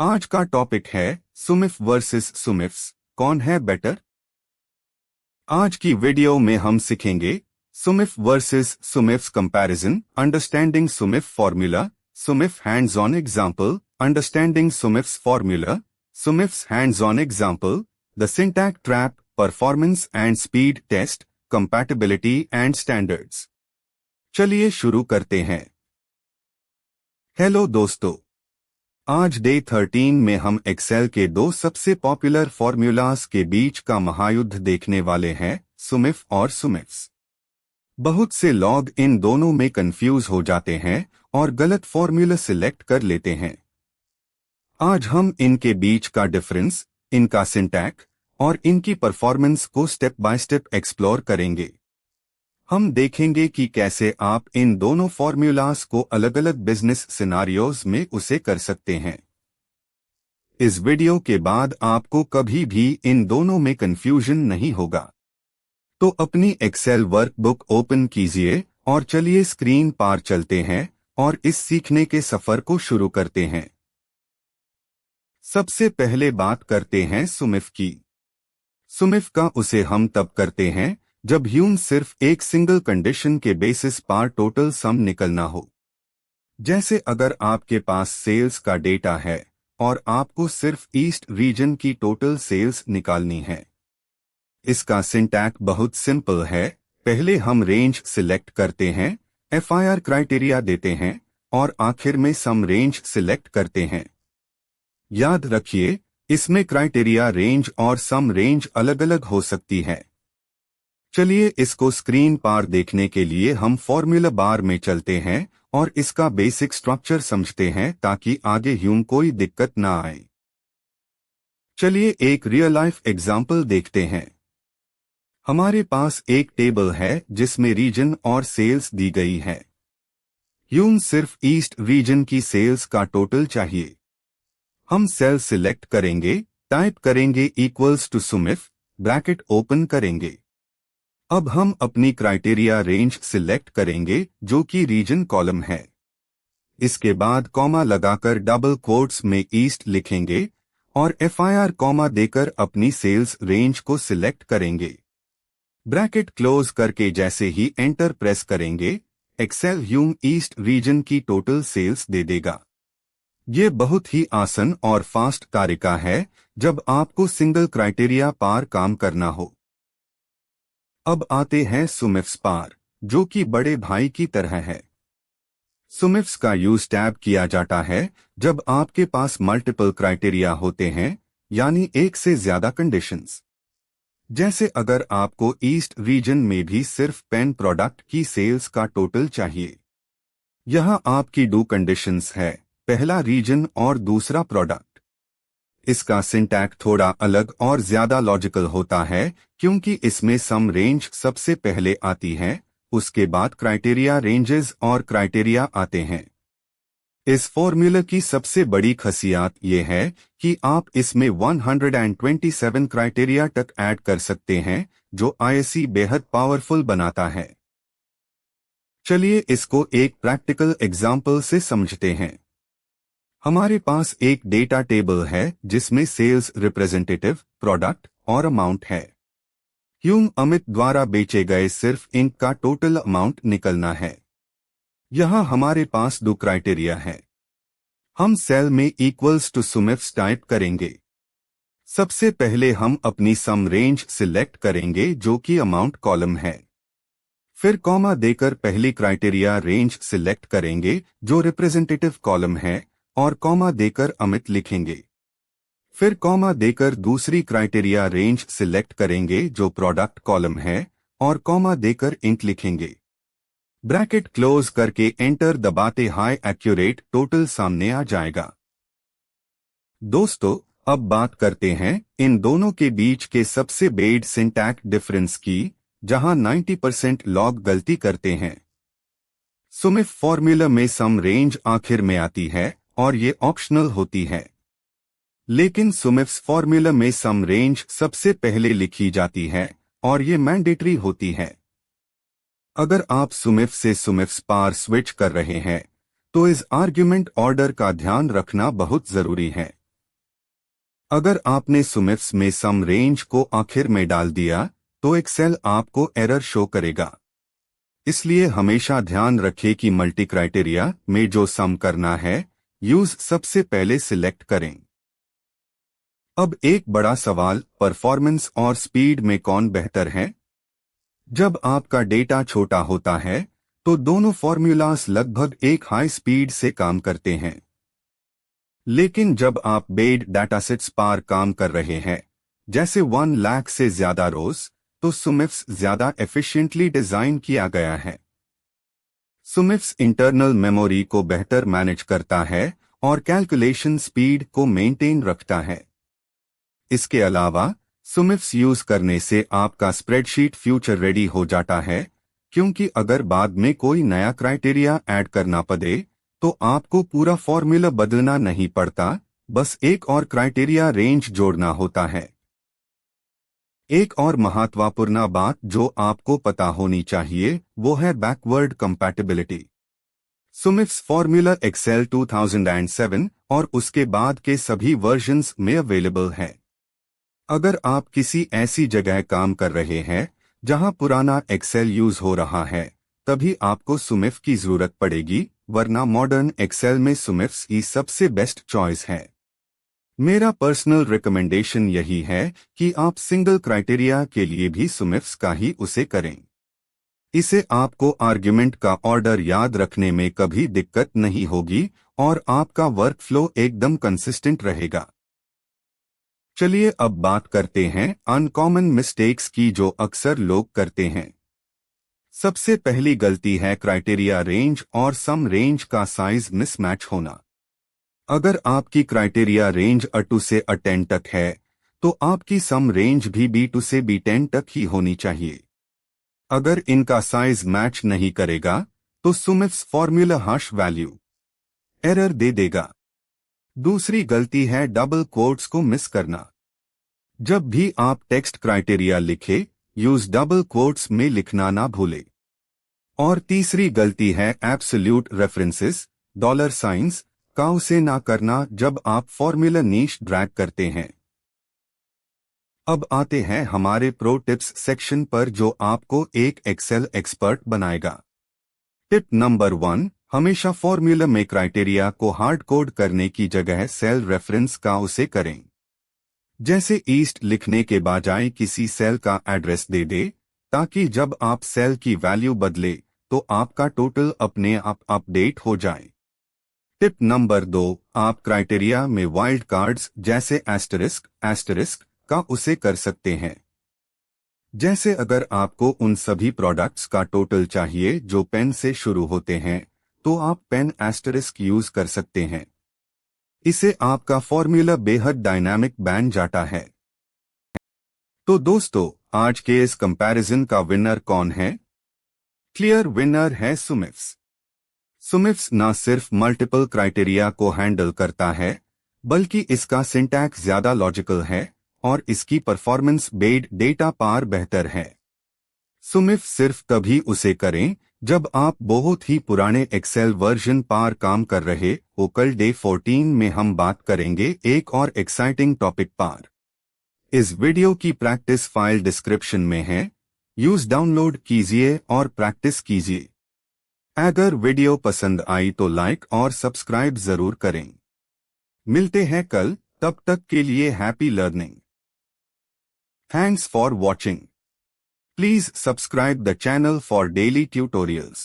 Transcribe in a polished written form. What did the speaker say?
आज का टॉपिक है सुमिफ वर्सेस सुमिफ्स, कौन है बेटर। आज की वीडियो में हम सीखेंगे SUMIF versus SUMIFS comparison, understanding SUMIF formula, SUMIF hands on example, understanding SUMIFS formula, SUMIFS hands on example, the syntax trap, performance and speed test, compatibility and standards. चलिए शुरू करते हैं। हेलो दोस्तों, आज डे 13 में हम एक्सेल के दो सबसे पॉपुलर फॉर्मूलाज के बीच का महायुद्ध देखने वाले हैं, सुमिफ और सुमिफ्स। बहुत से लोग इन दोनों में कंफ्यूज हो जाते हैं और गलत फॉर्मूला सिलेक्ट कर लेते हैं। आज हम इनके बीच का डिफरेंस, इनका सिंटैक्स और इनकी परफॉर्मेंस को स्टेप बाय स्टेप एक्सप्लोर करेंगे। हम देखेंगे कि कैसे आप इन दोनों फॉर्मूलाज को अलग अलग बिजनेस सिनारियोज में उसे कर सकते हैं। इस वीडियो के बाद आपको कभी भी इन दोनों में कंफ्यूजन नहीं होगा। तो अपनी एक्सेल वर्कबुक ओपन कीजिए और चलिए स्क्रीन पार चलते हैं और इस सीखने के सफर को शुरू करते हैं। सबसे पहले बात करते हैं सुमिफ की। सुमिफ का उसे हम तब करते हैं जब ह्यूम सिर्फ एक सिंगल कंडीशन के बेसिस पर टोटल सम निकलना हो। जैसे अगर आपके पास सेल्स का डेटा है और आपको सिर्फ ईस्ट रीजन की टोटल सेल्स निकालनी है। इसका सिंटैक्स बहुत सिंपल है। पहले हम रेंज सिलेक्ट करते हैं, FIR क्राइटेरिया देते हैं और आखिर में सम रेंज सिलेक्ट करते हैं। याद रखिए, इसमें क्राइटेरिया रेंज और सम रेंज अलग अलग हो सकती है। चलिए इसको स्क्रीन पार देखने के लिए हम फॉर्मूला बार में चलते हैं और इसका बेसिक स्ट्रक्चर समझते हैं ताकि आगे ह्यूम कोई दिक्कत ना आए। चलिए एक रियल लाइफ एग्जांपल देखते हैं। हमारे पास एक टेबल है जिसमें रीजन और सेल्स दी गई है। ह्यूम सिर्फ ईस्ट रीजन की सेल्स का टोटल चाहिए। हम सेल सिलेक्ट करेंगे, टाइप करेंगे इक्वल्स टू सुमिफ, ब्रैकेट ओपन करेंगे। अब हम अपनी क्राइटेरिया रेंज सिलेक्ट करेंगे जो कि रीजन कॉलम है। इसके बाद कॉमा लगाकर डबल कोट्स में ईस्ट लिखेंगे और FIR कॉमा देकर अपनी सेल्स रेंज को सिलेक्ट करेंगे। ब्रैकेट क्लोज करके जैसे ही एंटर प्रेस करेंगे, एक्सेल ह्यूम ईस्ट रीजन की टोटल सेल्स दे देगा। ये बहुत ही आसान और फास्ट तरीका है जब आपको सिंगल क्राइटेरिया पर काम करना हो। अब आते हैं सुमिफ्स पार, जो कि बड़े भाई की तरह है। सुमिफ्स का यूज टैब किया जाता है जब आपके पास मल्टीपल क्राइटेरिया होते हैं, यानी एक से ज्यादा कंडीशंस। जैसे अगर आपको ईस्ट रीजन में भी सिर्फ पेन प्रोडक्ट की सेल्स का टोटल चाहिए। यहाँ आपकी दो कंडीशंस है, पहला रीजन और दूसरा प्रोडक्ट। इसका सिंटैक्स थोड़ा अलग और ज्यादा लॉजिकल होता है क्योंकि इसमें सम रेंज सबसे पहले आती है, उसके बाद क्राइटेरिया रेंजेस और क्राइटेरिया आते हैं। इस फॉर्मूला की सबसे बड़ी खासियत यह है कि आप इसमें 127 क्राइटेरिया तक ऐड कर सकते हैं, जो ISE बेहद पावरफुल बनाता है। चलिए इसको एक प्रैक्टिकल एग्जाम्पल से समझते हैं। हमारे पास एक डेटा टेबल है जिसमें सेल्स रिप्रेजेंटेटिव, प्रोडक्ट और अमाउंट है। ह्यूम अमित द्वारा बेचे गए सिर्फ इंक का टोटल अमाउंट निकलना है। यहाँ हमारे पास दो क्राइटेरिया है। हम सेल में इक्वल्स टू सुमिफ्स टाइप करेंगे। सबसे पहले हम अपनी सम रेंज सिलेक्ट करेंगे जो कि अमाउंट कॉलम है। फिर कॉमा देकर पहली क्राइटेरिया रेंज सिलेक्ट करेंगे जो रिप्रेजेंटेटिव कॉलम है और कॉमा देकर अमित लिखेंगे। फिर कॉमा देकर दूसरी क्राइटेरिया रेंज सिलेक्ट करेंगे जो प्रोडक्ट कॉलम है और कॉमा देकर इंक लिखेंगे। ब्रैकेट क्लोज करके एंटर दबाते हाई एक्यूरेट टोटल सामने आ जाएगा। दोस्तों, अब बात करते हैं इन दोनों के बीच के सबसे बेड सिंटैक्स डिफरेंस की, जहां 90% लोग गलती करते हैं। सुमिफ फॉर्मूला में सम रेंज आखिर में आती है और ये ऑप्शनल होती है, लेकिन सुमिफ्स फॉर्मूला में सम रेंज सबसे पहले लिखी जाती है और ये मैंडेटरी होती है। अगर आप सुमिफ से सुमिफ पार स्विच कर रहे हैं तो इस आर्ग्यूमेंट ऑर्डर का ध्यान रखना बहुत जरूरी है। अगर आपने सुमिफ्स में सम रेंज को आखिर में डाल दिया तो एक्सेल आपको एरर शो करेगा। इसलिए हमेशा ध्यान रखें कि मल्टी क्राइटेरिया में जो सम करना है यूज सबसे पहले सिलेक्ट करें। अब एक बड़ा सवाल, परफॉर्मेंस और स्पीड में कौन बेहतर है? जब आपका डेटा छोटा होता है तो दोनों फॉर्मूलास लगभग एक हाई स्पीड से काम करते हैं। लेकिन जब आप बेड डाटासेट्स पर काम कर रहे हैं, जैसे 1 लाख से ज्यादा रोज, तो सुमिफ्स ज्यादा एफिशिएंटली डिजाइन किया गया है। सुमिफ्स इंटरनल मेमोरी को बेहतर मैनेज करता है और कैलकुलेशन स्पीड को मेंटेन रखता है। इसके अलावा सुमिफ्स यूज करने से आपका स्प्रेडशीट फ्यूचर रेडी हो जाता है, क्योंकि अगर बाद में कोई नया क्राइटेरिया ऐड करना पड़े तो आपको पूरा फॉर्मूला बदलना नहीं पड़ता, बस एक और क्राइटेरिया रेंज जोड़ना होता है। एक और महत्वपूर्ण बात जो आपको पता होनी चाहिए वो है बैकवर्ड कंपैटिबिलिटी। सुमिफ्स फॉर्मूला एक्सेल 2007 और उसके बाद के सभी वर्जन्स में अवेलेबल है। अगर आप किसी ऐसी जगह काम कर रहे हैं जहां पुराना एक्सेल यूज हो रहा है, तभी आपको सुमिफ की जरूरत पड़ेगी, वरना मॉडर्न एक्सेल में सुमिफ्स ही सबसे बेस्ट चॉइस है। मेरा पर्सनल रिकमेंडेशन यही है कि आप सिंगल क्राइटेरिया के लिए भी सुमिफ्स का ही उसे करें। इसे आपको आर्ग्यूमेंट का ऑर्डर याद रखने में कभी दिक्कत नहीं होगी और आपका वर्कफ्लो एकदम कंसिस्टेंट रहेगा। चलिए अब बात करते हैं अनकॉमन मिस्टेक्स की जो अक्सर लोग करते हैं। सबसे पहली गलती है क्राइटेरिया रेंज और सम रेंज का साइज मिसमैच होना। अगर आपकी क्राइटेरिया रेंज A2 से A10 तक है तो आपकी सम रेंज भी B2 से B10 तक ही होनी चाहिए। अगर इनका साइज मैच नहीं करेगा तो सुमिफ्स फॉर्मूला हाश वैल्यू एरर दे देगा। दूसरी गलती है डबल कोट्स को मिस करना। जब भी आप टेक्स्ट क्राइटेरिया लिखे, यूज डबल कोट्स में लिखना ना भूले। और तीसरी गलती है एब्सोल्यूट रेफरेंसेस, डॉलर साइंस का उसे ना करना जब आप फॉर्मूला नीश ड्रैग करते हैं। अब आते हैं हमारे प्रो टिप्स सेक्शन पर जो आपको एक एक्सेल एक्सपर्ट बनाएगा। टिप नंबर 1, हमेशा फॉर्मूला में क्राइटेरिया को हार्ड कोड करने की जगह सेल रेफरेंस का उसे करें। जैसे ईस्ट लिखने के बजाय किसी सेल का एड्रेस दे दे, ताकि जब आप सेल की वैल्यू बदले तो आपका टोटल अपने आप अपडेट हो जाए। टिप नंबर 2, आप क्राइटेरिया में वाइल्ड कार्ड्स जैसे एस्टेरिस्क का उसे कर सकते हैं। जैसे अगर आपको उन सभी प्रोडक्ट्स का टोटल चाहिए जो पेन से शुरू होते हैं, तो आप पेन एस्टेरिस्क यूज कर सकते हैं। इसे आपका फॉर्मूला बेहद डायनामिक बन जाता है। तो दोस्तों, आज के इस कंपैरिजन का विनर कौन है? क्लियर विनर है सुमिफ्स। सुमिफ्स न सिर्फ मल्टीपल क्राइटेरिया को हैंडल करता है, बल्कि इसका सिंटैक्स ज्यादा लॉजिकल है और इसकी परफॉर्मेंस बेस्ड डेटा पर बेहतर है। सुमिफ सिर्फ तभी उसे करें जब आप बहुत ही पुराने एक्सेल वर्जन पर काम कर रहे हो। कल डे 14 में हम बात करेंगे एक और एक्साइटिंग टॉपिक पर। इस वीडियो की प्रैक्टिस फाइल डिस्क्रिप्शन में है, यूज डाउनलोड कीजिए और प्रैक्टिस कीजिए। अगर वीडियो पसंद आई तो लाइक और सब्सक्राइब जरूर करें। मिलते हैं कल, तब तक के लिए happy learning. Thanks for watching. Please subscribe the channel for daily tutorials.